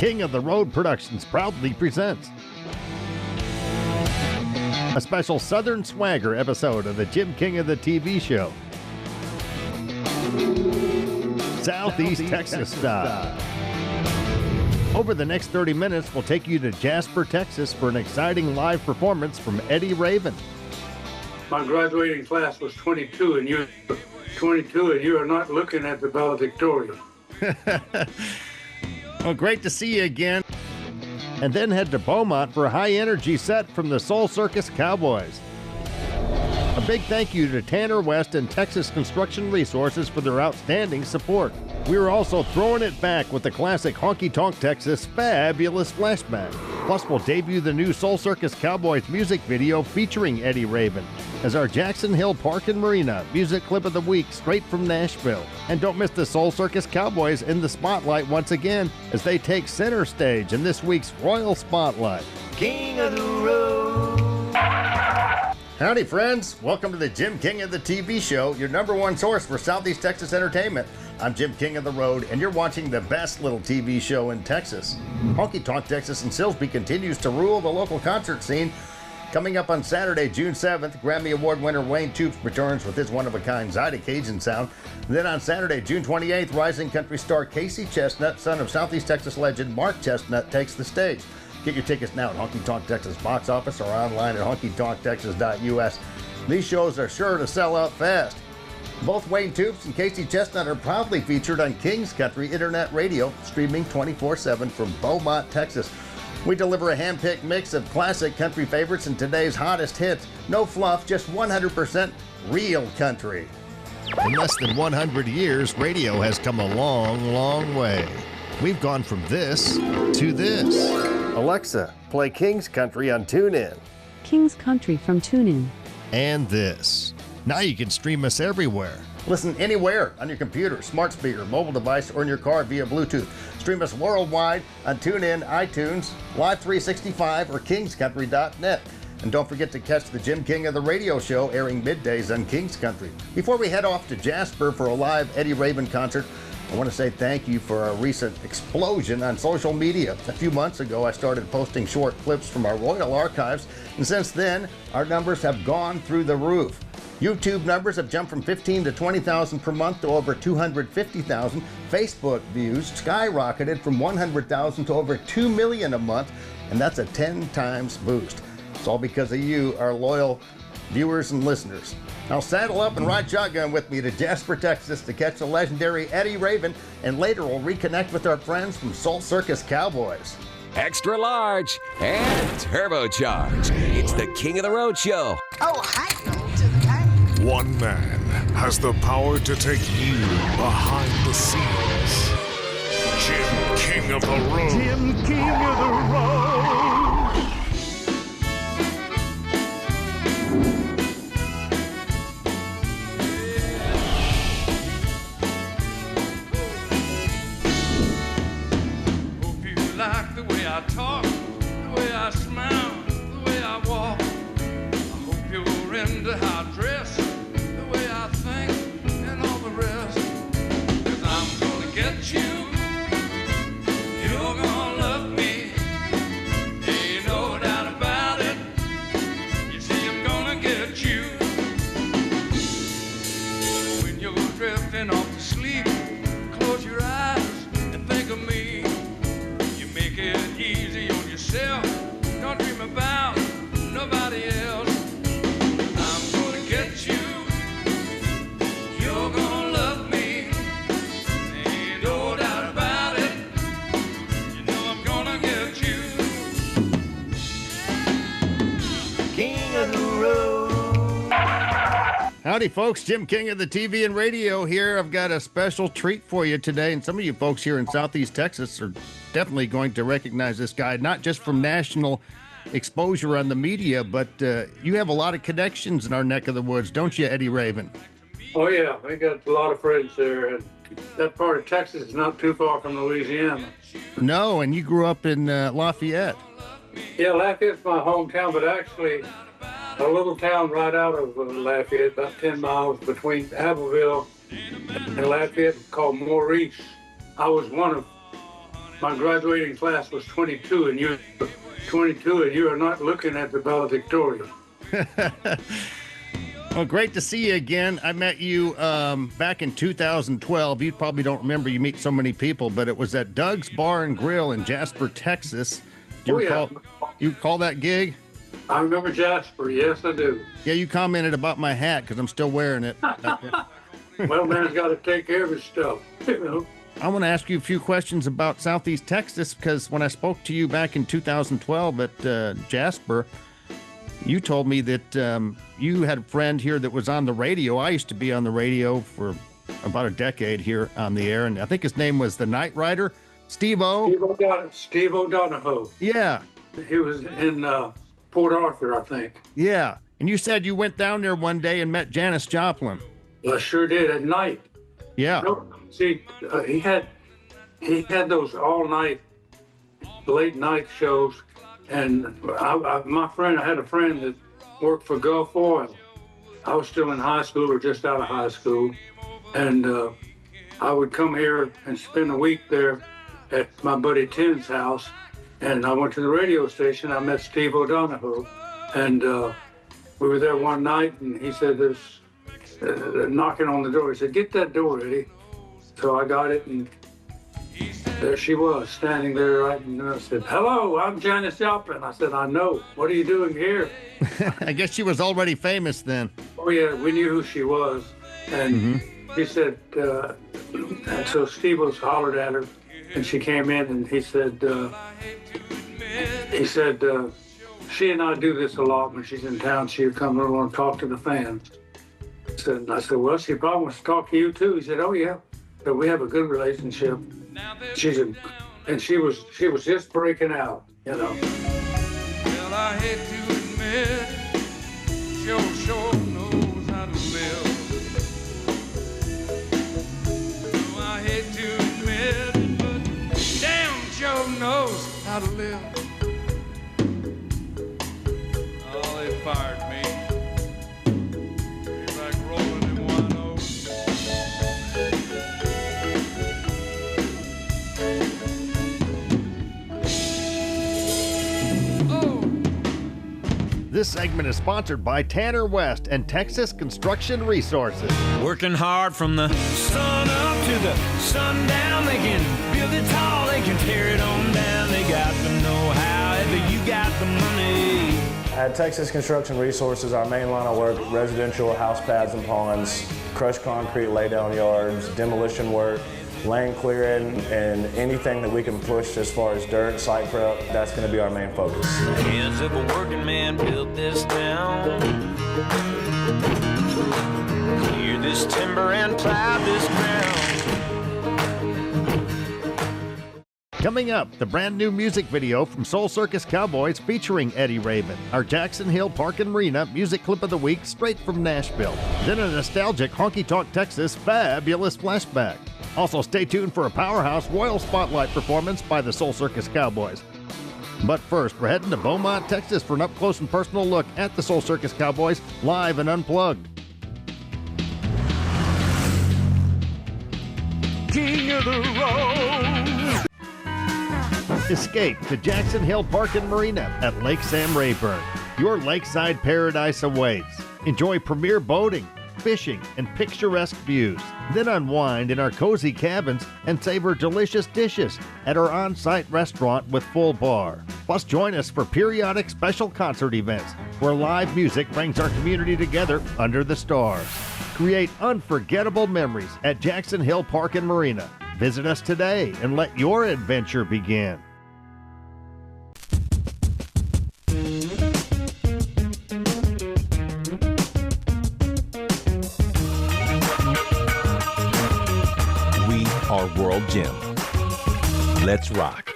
King of the Road Productions proudly presents a special Southern Swagger episode of the Jim King of the TV show. Southeast Texas style. Over the next 30 minutes, we'll take you to Jasper, Texas for an exciting live performance from Eddy Raven. My graduating class was 22, and you're 22, and you are not looking at the valedictorian. Well, great to see you again. And then head to Beaumont for a high-energy set from the Soul Circus Cowboys. A big thank you to Tanner West and Texas Construction Resources for their outstanding support. We're also throwing it back with the classic Honky Tonk, Texas fabulous Flashback. Plus, we'll debut the new Soul Circus Cowboys music video featuring Eddy Raven as our Jackson Hill Park and Marina music clip of the week straight from Nashville. And don't miss the Soul Circus Cowboys in the spotlight once again as they take center stage in this week's Royal Spotlight. King of the Road. Howdy, friends. Welcome to the Jim King of the TV show, your number one source for Southeast Texas entertainment. I'm Jim King of the Road, and you're watching the best little TV show in Texas. Honky Tonk, Texas, and Silsbee continues to rule the local concert scene. Coming up on Saturday, June 7th, Grammy Award winner Wayne Toups returns with his one-of-a-kind Zyda Cajun sound. Then on Saturday, June 28th, rising country star Casey Chestnut, son of Southeast Texas legend Mark Chestnut, takes the stage. Get your tickets now at Honky Tonk Texas box office or online at honkytonktexas.us. These shows are sure to sell out fast. Both Wayne Toups and Casey Chestnut are proudly featured on King's Country Internet Radio, streaming 24/7 from Beaumont, Texas. We deliver a hand-picked mix of classic country favorites and today's hottest hits. No fluff, just 100% real country. In less than 100 years, radio has come a long, long way. We've gone from this to this. Alexa, play King's Country on TuneIn. King's Country from TuneIn. And this. Now you can stream us everywhere. Listen anywhere on your computer, smart speaker, mobile device, or in your car via Bluetooth. Stream us worldwide on TuneIn, iTunes, Live 365, or kingscountry.net. And don't forget to catch the Jim King of the Radio show airing middays on King's Country. Before we head off to Jasper for a live Eddy Raven concert, I want to say thank you for our recent explosion on social media. A few months ago, I started posting short clips from our Royal archives, and since then, our numbers have gone through the roof. YouTube numbers have jumped from 15 to 20,000 per month to over 250,000. Facebook views skyrocketed from 100,000 to over 2 million a month, and that's a 10 times boost. It's all because of you, our loyal viewers and listeners. Now saddle up and ride shotgun with me to Jasper, Texas to catch the legendary Eddy Raven, and later we'll reconnect with our friends from Soul Circus Cowboys. Extra large and turbocharged. It's the King of the Road show. Oh, hi, to the guy. One man has the power to take you behind the scenes. Jim King of the Road. Jim King of the Road. I talk, the way I smile, the way I walk. I hope you're into how I dress, the way I think, and all the rest. 'Cause I'm gonna get you, you're gonna love me. Ain't no doubt about it. You see, I'm gonna get you. When you're drifting off to sleep, close your eyes and think of me. Make it easy on yourself. Don't dream about nobody else. I'm gonna get you. You're gonna love me. Ain't no doubt about it. You know I'm gonna get you. King of the Road. Howdy, folks. Jim King of the TV and radio here. I've got a special treat for you today, and some of you folks here in Southeast Texas are definitely going to recognize this guy, not just from national exposure on the media, but you have a lot of connections in our neck of the woods, don't you, Eddy Raven? Oh, yeah, we got a lot of friends there, and that part of Texas is not too far from Louisiana. No, and you grew up in Lafayette. Yeah, Lafayette's my hometown, but actually a little town right out of Lafayette, about 10 miles between Abbeville and Lafayette, called Maurice. I was one of my graduating class was 22, and you're 22, and you are not looking at the valedictorian. Well, great to see you again. I met you back in 2012. You probably don't remember, you meet so many people, but it was at Doug's Bar and Grill in Jasper, Texas. Do you recall that gig? I remember Jasper. Yes, I do. Yeah, you commented about my hat because I'm still wearing it. Well, man's got to take care of his stuff, you know. I want to ask you a few questions about Southeast Texas because when I spoke to you back in 2012 at Jasper, you told me that you had a friend here that was on the radio. I used to be on the radio for about a decade here on the air, and I think his name was the Night Rider, Steve-O. Steve O'Donohoe. Yeah. He was in Port Arthur, I think. Yeah. And you said you went down there one day and met Janis Joplin. I sure did, at night. Yeah. No, see, he had those all-night, late-night shows. And I had a friend that worked for Gulf Oil. I was still in high school or just out of high school. And I would come here and spend a week there at my buddy Tim's house. And I went to the radio station. I met Steve O'Donohoe. And we were there one night, and he said, there's knocking on the door. He said, get that door, Eddie. So I got it, and there she was, standing there, right, and I said, hello, I'm Janis Joplin. I said, I know. What are you doing here? I guess she was already famous then. Oh, yeah, we knew who she was. And he said, and so Steve was hollered at her, and she came in, and he said, she and I do this a lot when she's in town. She'll come over and talk to the fans. I said, well, she probably wants to talk to you too. He said, oh, yeah. So we have a good relationship. And she was just breaking out, you know. Well, I hate to admit, sure knows how to live. Oh, I hate to admit, but damn Joe knows how to live. Oh, they fired me. Feel like rolling in wino. This segment is sponsored by Tanner West and Texas Construction Resources. Working hard from the sun up to the sundown. They can build it tall, they can tear it on down. They got the know-how, if you got the money. At Texas Construction Resources, our main line of work, residential house pads and ponds, crushed concrete laydown yards, demolition work, lane clearing, and anything that we can push as far as dirt, site prep, that's going to be our main focus. Hands of a working man built this town. Clear this timber and plow this ground. Coming up, the brand new music video from Soul Circus Cowboys featuring Eddy Raven, our Jackson Hill Park and Marina music clip of the week straight from Nashville. Then a nostalgic Honky Tonk, Texas fabulous flashback. Also, stay tuned for a powerhouse Royal Spotlight performance by the Soul Circus Cowboys. But first, we're heading to Beaumont, Texas for an up-close and personal look at the Soul Circus Cowboys, live and unplugged. King of the Road! Escape to Jackson Hill Park and Marina at Lake Sam Rayburn. Your lakeside paradise awaits. Enjoy premier boating, fishing, and picturesque views. Then unwind in our cozy cabins and savor delicious dishes at our on-site restaurant with full bar. Plus, join us for periodic special concert events where live music brings our community together under the stars. Create unforgettable memories at Jackson Hill Park and Marina. Visit us today and let your adventure begin. Our World Gym. Let's rock.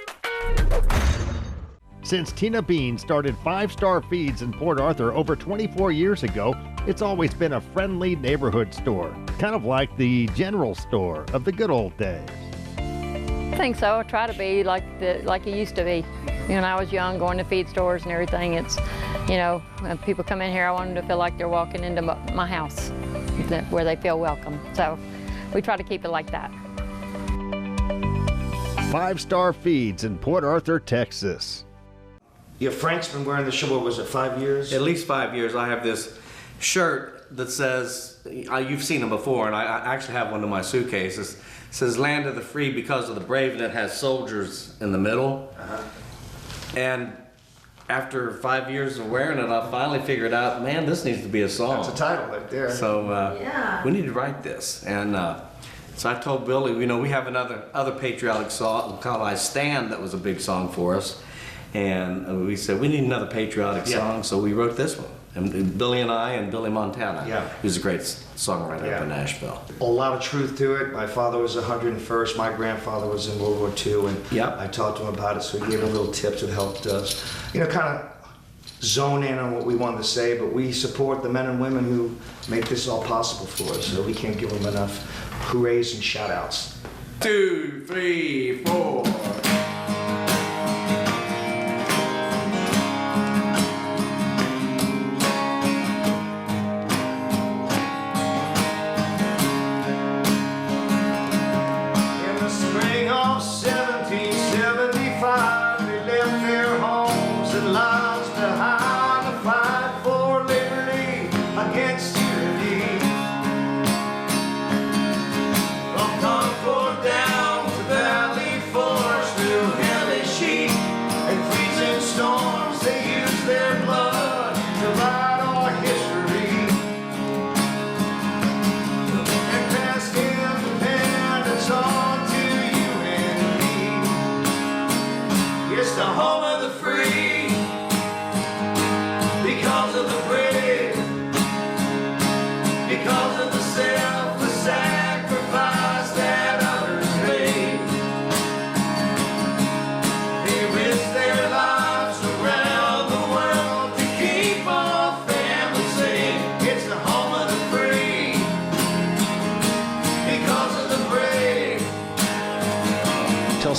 Since Tina Bean started 5-star feeds in Port Arthur over 24 years ago, it's always been a friendly neighborhood store, kind of like the general store of the good old days. I think so. I try to be like it used to be. When I was young, going to feed stores and everything, it's, when people come in here, I want them to feel like they're walking into my house, where they feel welcome. So we try to keep it like that. 5-star feeds in Port Arthur, Texas. Yeah, Frank's been wearing the shirt, what was it, 5 years? At least 5 years. I have this shirt that says, you've seen them before, and I actually have one in my suitcase. It says Land of the Free because of the brave, and it has soldiers in the middle. And after 5 years of wearing it, I finally figured out, man, this needs to be a song. That's a title right there. So we need to write this. And so I told Billy, you know, we have other patriotic song called I Stand that was a big song for us. And we said, we need another patriotic song, so we wrote this one. And Billy and I and Billy Montana, who's a great songwriter up in Nashville. A lot of truth to it. My father was 101st. My grandfather was in World War II, and I talked to him about it, so he gave me little tips that helped us, you know, kind of zone in on what we wanted to say, but we support the men and women who make this all possible for us, so we can't give them enough hoorays and shout-outs. 2, 3, 4.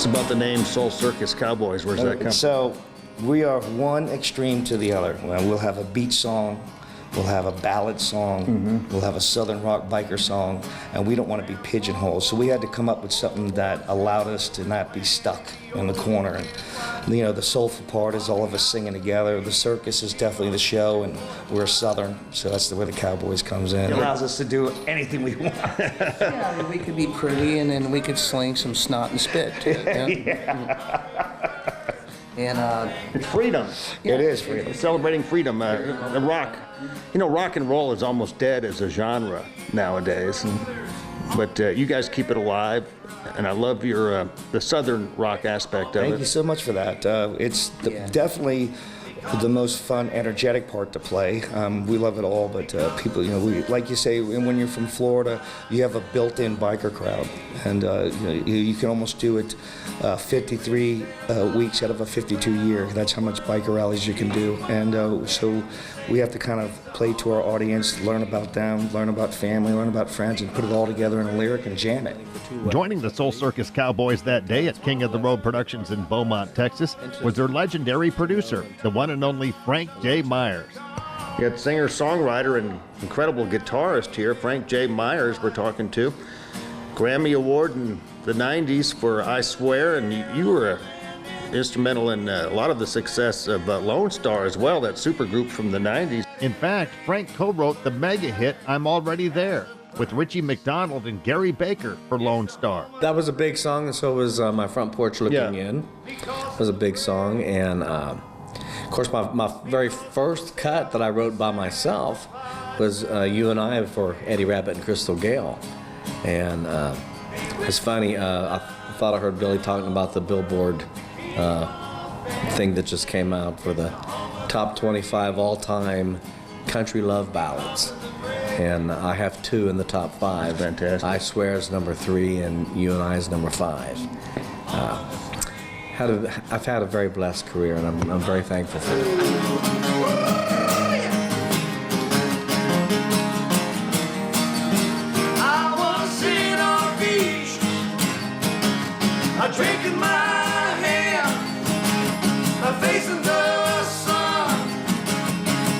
About the name Soul Circus Cowboys. Where's that come from? So we are one extreme to the other. We'll have a beach song, we'll have a ballad song, we'll have a southern rock biker song, and we don't want to be pigeonholed. So we had to come up with something that allowed us to not be stuck in the corner. And, you know, the soulful part is all of us singing together. The circus is definitely the show, and we're southern, so that's where the Cowboys comes in. It allows us to do anything we want. Yeah, I mean, we could be pretty, and then we could sling some snot and spit too. And it's freedom. It is freedom. Celebrating freedom. The rock, you know, rock and roll is almost dead as a genre nowadays, but you guys keep it alive. And I love your the southern rock aspect of it. Thank you so much for that. It's definitely the most fun, energetic part to play. We love it all, but people, you know, like you say, when you're from Florida, you have a built-in biker crowd, and you know, you can almost do it 53 weeks out of a 52 year. That's how much biker rallies you can do, and so we have to kind of play to our audience, learn about them, learn about family, learn about friends, and put it all together in a lyric and jam it. Joining the Soul Circus Cowboys that day at King of the Road Productions in Beaumont, Texas, was their legendary producer, the one and only Frank J. Myers. You got singer-songwriter and incredible guitarist here, Frank J. Myers, we're talking to. Grammy Award in the 90s for I Swear, and you were instrumental in a lot of the success of Lone Star as well, that supergroup from the 90s. In fact, Frank co-wrote the mega hit I'm Already There with Richie McDonald and Gary Baker for Lone Star. That was a big song, and so was My Front Porch Looking In. It was a big song, and of course my very first cut that I wrote by myself was You and I for Eddy Raven and Crystal Gale. And it's funny, I thought I heard Billy talking about the Billboard thing that just came out for the top 25 all-time country love ballads. And I have 2 in the top 5. Fantastic. I Swear is number 3, and You and I is number 5. I've had a very blessed career, and I'm very thankful for it. Drink in my hand, my face in the sun,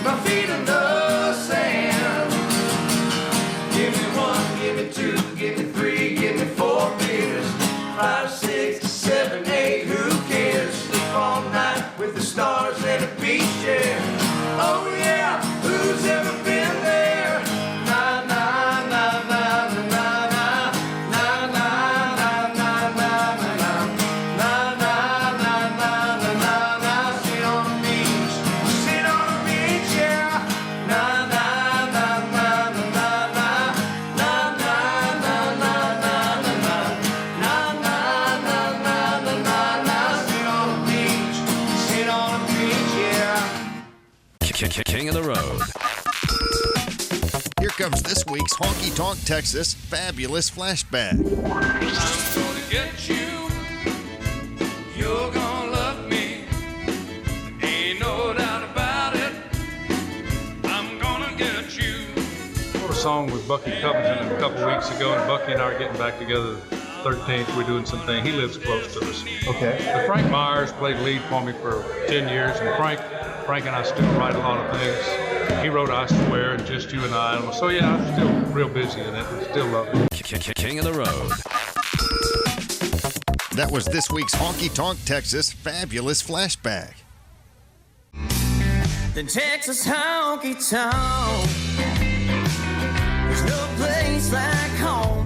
my feet in the sand. Give me 1, give me 2, give me 3, give me 4 beers, 5, 6, 7. King of the Road. Here comes this week's Honky Tonk, Texas fabulous flashback. I'm gonna get you. You're gonna love me. Ain't no doubt about it. I'm gonna get you. I wrote a song with Bucky Covington a couple weeks ago, and Bucky and I are getting back together the 13th. We're doing something. He lives close to us. Okay. But Frank Myers played lead for me for 10 years, and Frank and I still write a lot of things. He wrote I Swear and Just You and I. So yeah, I'm still real busy in it. Still love it. King of the Road. That was this week's Honky Tonk, Texas fabulous flashback. The Texas honky tonk. There's no place like home.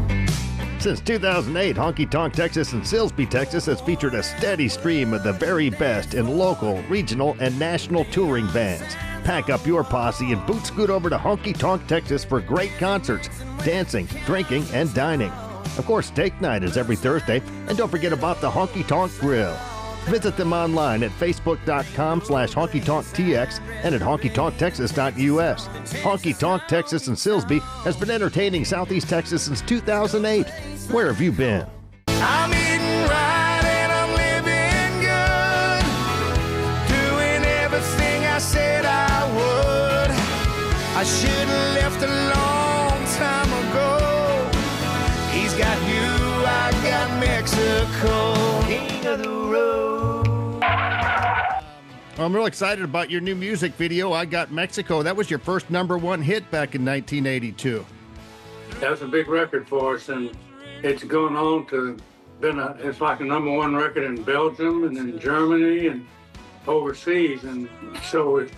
Since 2008, Honky Tonk, Texas and Silsbee, Texas has featured a steady stream of the very best in local, regional, and national touring bands. Pack up your posse and boot scoot over to Honky Tonk, Texas for great concerts, dancing, drinking, and dining. Of course, steak night is every Thursday, and don't forget about the Honky Tonk Grill. Visit them online at facebook.com/honkytonktx and at honkytonktexas.us. Honky Tonk, Texas and Silsbee has been entertaining Southeast Texas since 2008. Where have you been? I'm eating right and I'm living good. Doing everything I said I would. I should have left a long time ago. He's got you, I got Mexico. King of the road. I'm real excited about your new music video, I Got Mexico. That was your first #1 hit back in 1982. That's a big record for us, and it's going on to it's like a #1 record in Belgium and in Germany and overseas, and so it's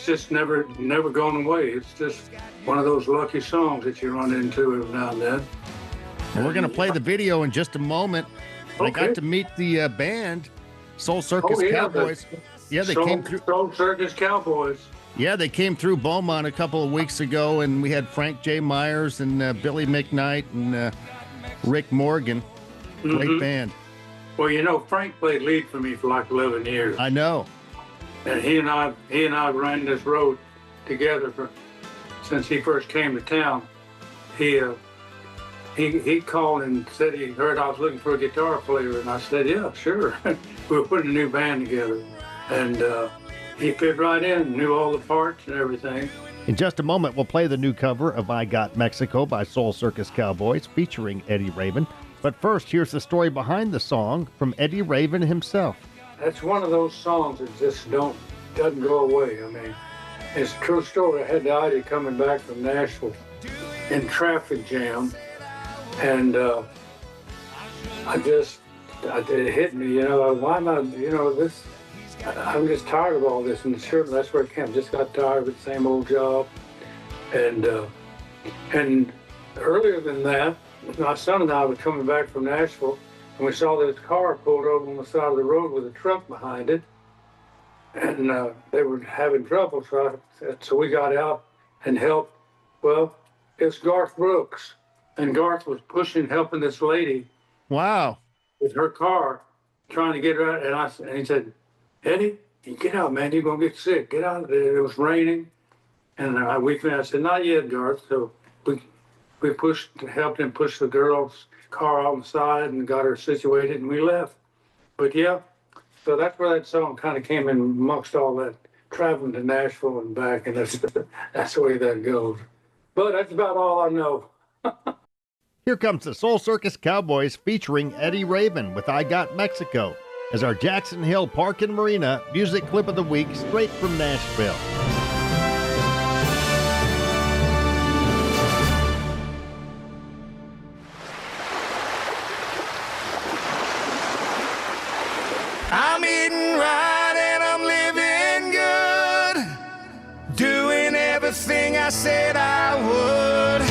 just never gone away. It's just one of those lucky songs that you run into every now and then. And we're going to play the video in just a moment. Okay. I got to meet the band, Soul Circus Cowboys. Yeah, they came through. Soul Circus Cowboys. Yeah, they came through Beaumont a couple of weeks ago, and we had Frank J. Myers and Billy McKnight and Rick Morgan. Great band. Well, you know, Frank played lead for me for like 11 years. I know. And he and I ran this road together since he first came to town. He called and said he heard I was looking for a guitar player, and I said, yeah, sure. We were putting a new band together, and he fit right in, knew all the parts and everything. In just a moment, we'll play the new cover of I Got Mexico by Soul Circus Cowboys featuring Eddy Raven. But first, here's the story behind the song from Eddy Raven himself. That's one of those songs that just doesn't go away. I mean, it's a true story. I had the idea coming back from Nashville in traffic jam, and it hit me, you know, why not, you know, this, I'm just tired of all this, and sure, that's where it came. Just got tired of the same old job, and earlier than that, my son and I were coming back from Nashville, and we saw this car pulled over on the side of the road with a truck behind it, and they were having trouble, so we got out and helped. Well, it's Garth Brooks, and Garth was helping this lady. Wow. With her car, trying to get her out, and he said, Eddie, you get out, man, you're gonna get sick, get out. It was raining, and I said, not yet, Garth. So we helped him push the girl's car on the side and got her situated, and we left. But yeah, so that's where that song kind of came in amongst all that traveling to Nashville and back, and that's the way that goes. But that's about all I know. Here comes the Soul Circus Cowboys featuring Eddy Raven with I Got Mexico as our Jackson Hill Park and Marina music clip of the week straight from Nashville. I'm eating right and I'm living good, doing everything I said I would.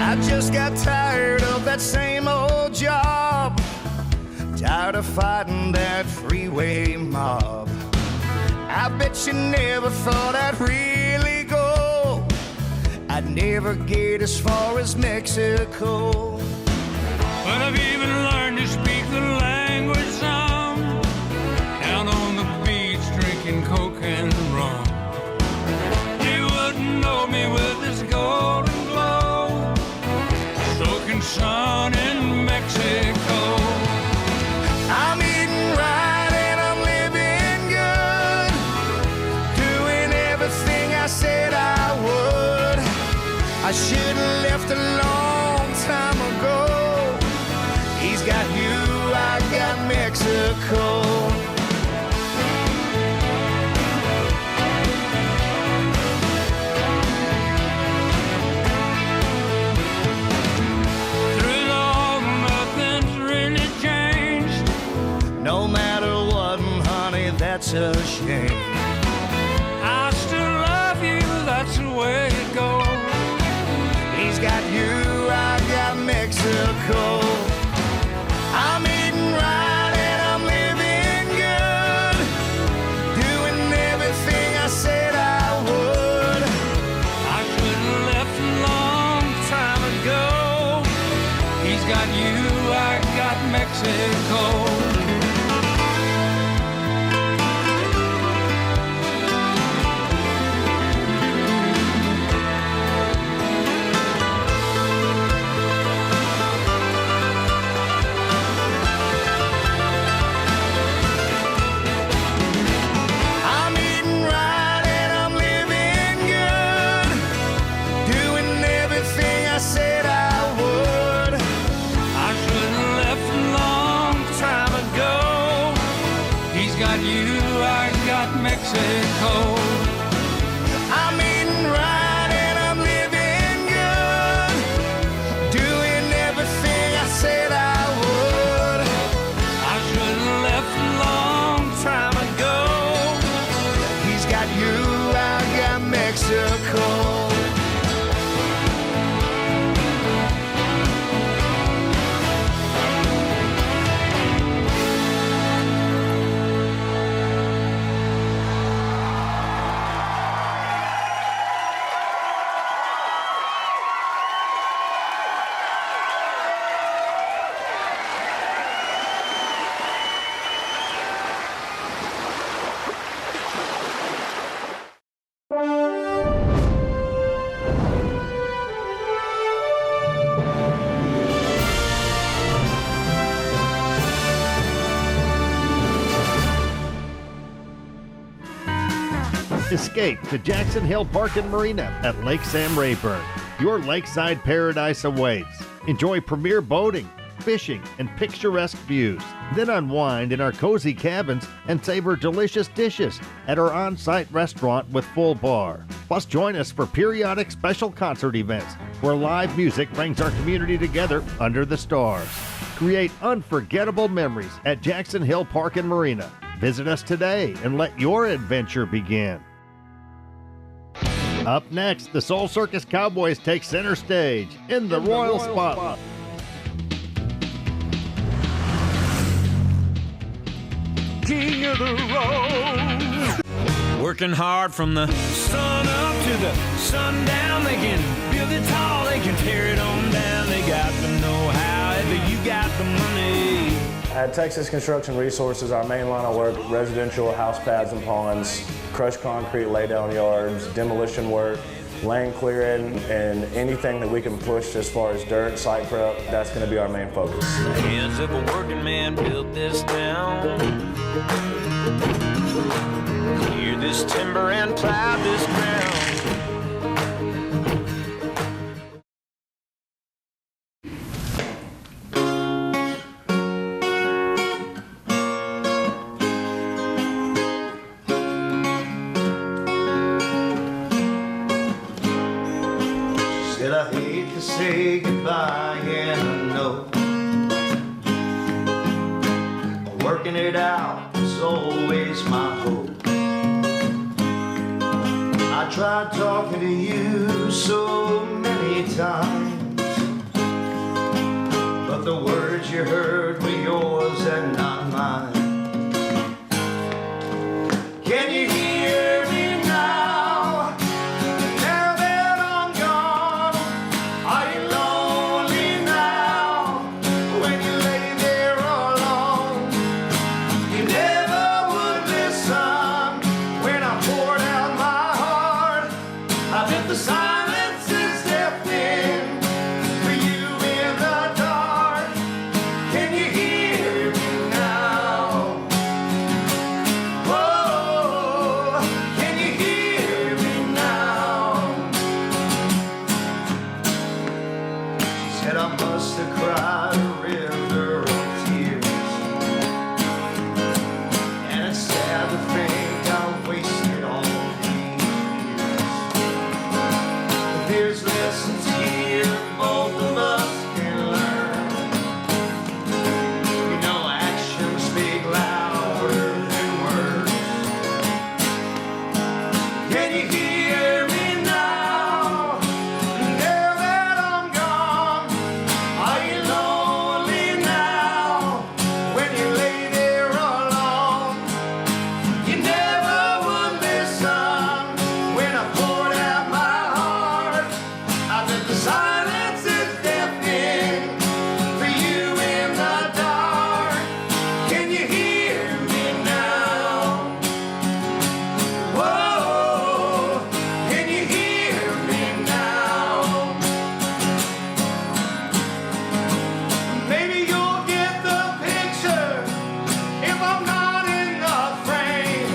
I just got tired of that same old job, tired of fighting that freeway mob. I bet you never thought I'd really go, I'd never get as far as Mexico. Well, I've even learned to speak the language some, down on the beach drinking coke and rum. You wouldn't know me with this golden glow, soaking sun in Mexico. I'm eating right and I'm living good, doing everything I said I would. I should have left a long time ago. He's got you, I got Mexico. Through it all, nothing's really changed. No matter what, honey, that's a shame. I still love you, that's the way it goes. He's got you, I got Mexico. I'm eating right and I'm living good, doing everything I said I would. I should have left a long time ago. He's got you, I got Mexico. I'm eating right and I'm living good, doing everything I said I would. I should have left a long time ago. He's got you, I got Mexico. I'm eating right and I'm living good, doing everything I said I would. I should have left a long time ago. He's got you, I got Mexico. Escape to Jackson Hill Park and Marina at Lake Sam Rayburn. Your lakeside paradise awaits. Enjoy premier boating, fishing, and picturesque views. Then unwind in our cozy cabins and savor delicious dishes at our on-site restaurant with full bar. Plus, join us for periodic special concert events where live music brings our community together under the stars. Create unforgettable memories at Jackson Hill Park and Marina. Visit us today and let your adventure begin. Up next, the Soul Circus Cowboys take center stage in the Royal Spotlight. King of the road. Working hard from the sun up to the sundown. They can build it tall, they can tear it on down. They got the know-how, if you got the money. At Texas Construction Resources, our main line of work, residential house pads and ponds, crushed concrete laydown yards, demolition work, land clearing, and anything that we can push as far as dirt, site prep, that's going to be our main focus. The hands of a working man built this town. Clear this timber and plow this ground. Said I hate to say goodbye, and I know working it out was always my hope. I tried talking to you so many times, but the words you heard were yours and not mine. Can you hear me now? Now that I'm gone, are you lonely now? bet the silence is deafening for you in the dark. Can you hear me now? Oh, can you hear me now? She said I must have cried a river of tears, and it's sad to think I wasted all these years. But there's lessons here both of us can learn. You know, actions speak louder than words. Can you hear me now? Now that I'm gone, are you lonely now? When you lay there alone, you never would listen when I poured out my heart. I bet the silence is deafening for you in the dark. Can you hear me now? Whoa, can you hear me now? Maybe you'll get the picture if I'm not in the frame.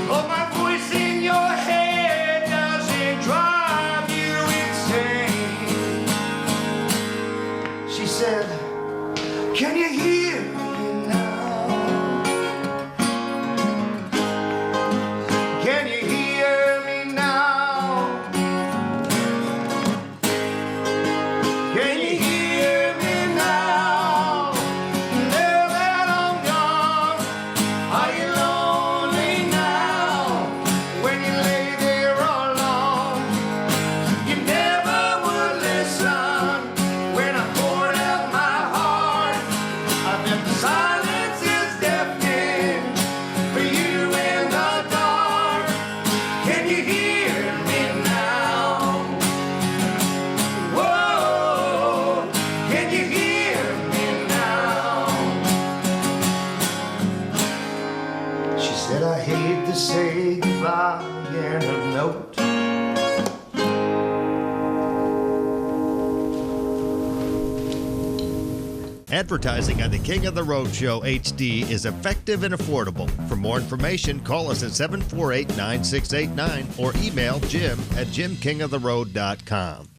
But my voice in your head doesn't drive you insane. She said, can you hear me now? Can you hear me now? Can you hear me now? Now that I'm gone, are you lonely now? When you lay there alone, you never would listen when I poured out my heart. I bet the silence is deafening for you in the dark. Can you hear me now? Whoa, can you hear me now? She said, I hate to say goodbye in a note. Advertising on the King of the Road Show HD is effective and affordable. For more information, call us at 748-9689 or email Jim at jimkingoftheroad.com.